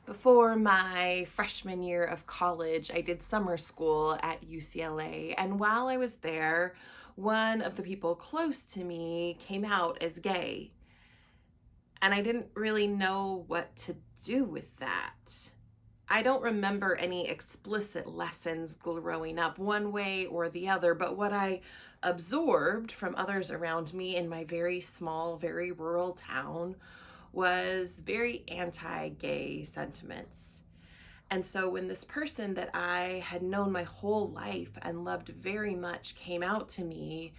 Before my freshman year of college, I did summer school at UCLA. And while I was there, one of the people close to me came out as gay. And I didn't really know what to do with that. I don't remember any explicit lessons growing up one way or the other, but what I absorbed from others around me in my very small, very rural town was very anti-gay sentiments. And so when this person that I had known my whole life and loved very much came out to me,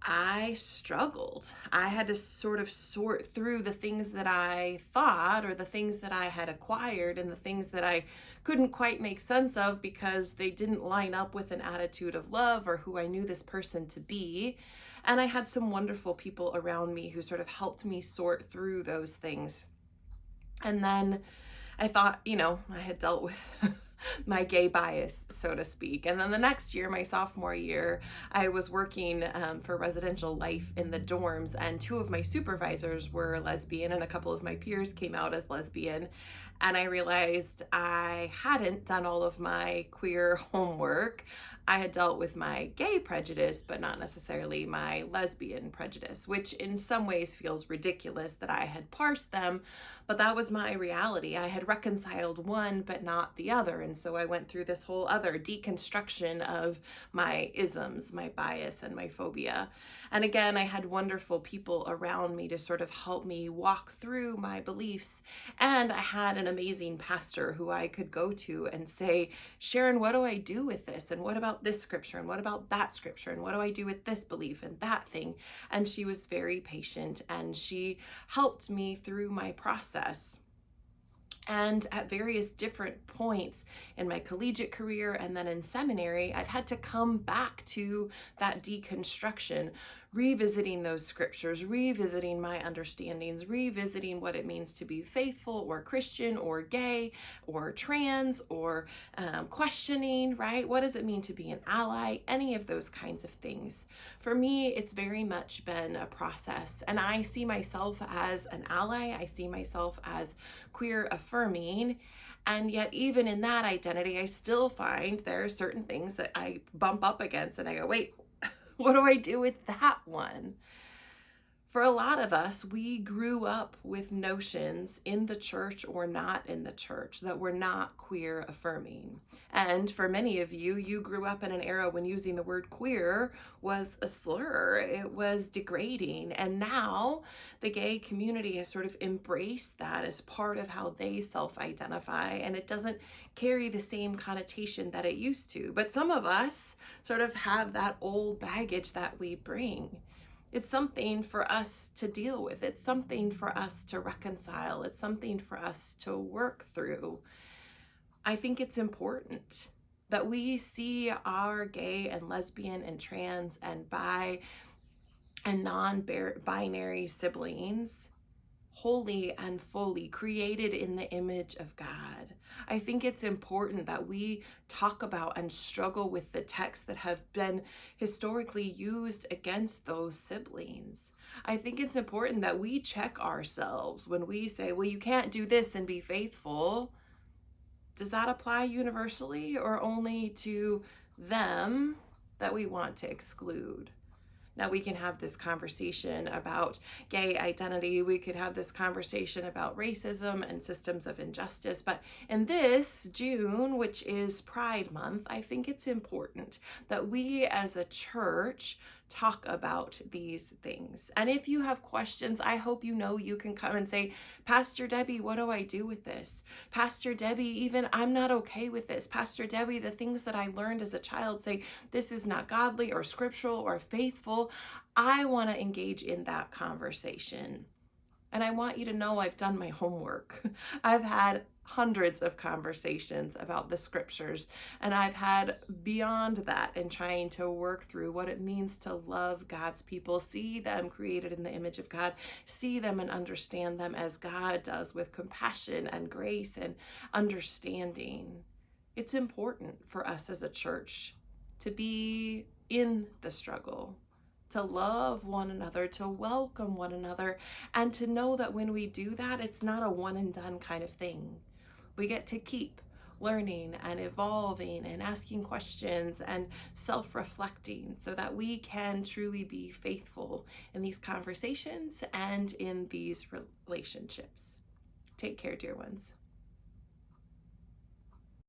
I struggled. I had to sort of sort through the things that I thought or the things that I had acquired and the things that I couldn't quite make sense of because they didn't line up with an attitude of love or who I knew this person to be. And I had some wonderful people around me who sort of helped me sort through those things. And then I thought, I had dealt with my gay bias, so to speak. And then the next year, my sophomore year, I was working for residential life in the dorms, and two of my supervisors were lesbian, and a couple of my peers came out as lesbian. And I realized I hadn't done all of my queer homework. I had dealt with my gay prejudice, but not necessarily my lesbian prejudice, which in some ways feels ridiculous that I had parsed them, but that was my reality. I had reconciled one, but not the other. And so I went through this whole other deconstruction of my isms, my bias, and my phobia. And again, I had wonderful people around me to sort of help me walk through my beliefs. And I had an amazing pastor who I could go to and say, Sharon, what do I do with this? And what about this scripture? And what about that scripture? And what do I do with this belief and that thing? And she was very patient and she helped me through my process. And at various different points in my collegiate career and then in seminary, I've had to come back to that deconstruction, revisiting those scriptures, revisiting my understandings, revisiting what it means to be faithful or Christian or gay or trans or questioning, right? What does it mean to be an ally? Any of those kinds of things. For me, it's very much been a process. And I see myself as an ally. I see myself as queer affirming. And yet, even in that identity, I still find there are certain things that I bump up against and I go, wait, what do I do with that one? For a lot of us, we grew up with notions in the church or not in the church that were not queer affirming. And for many of you, you grew up in an era when using the word queer was a slur, it was degrading. And now the gay community has sort of embraced that as part of how they self-identify, and it doesn't carry the same connotation that it used to. But some of us sort of have that old baggage that we bring. It's something for us to deal with. It's something for us to reconcile. It's something for us to work through. I think it's important that we see our gay and lesbian and trans and bi and non-binary siblings wholly and fully created in the image of God. I think it's important that we talk about and struggle with the texts that have been historically used against those siblings. I think it's important that we check ourselves when we say, well, you can't do this and be faithful. Does that apply universally or only to them that we want to exclude? Now, we can have this conversation about gay identity. We could have this conversation about racism and systems of injustice. But in this June, which is Pride Month, I think it's important that we as a church talk about these things. And if you have questions, I hope you can come and say, Pastor Debbie, what do I do with this? Pastor Debbie, even I'm not okay with this. Pastor Debbie, the things that I learned as a child say this is not godly or scriptural or faithful. I want to engage in that conversation. And I want you to know I've done my homework. I've had hundreds of conversations about the scriptures, and I've had beyond that in trying to work through what it means to love God's people, see them created in the image of God, see them and understand them as God does with compassion and grace and understanding. It's important for us as a church to be in the struggle, to love one another, to welcome one another, and to know that when we do that, it's not a one and done kind of thing. We get to keep learning and evolving and asking questions and self-reflecting so that we can truly be faithful in these conversations and in these relationships. Take care, dear ones.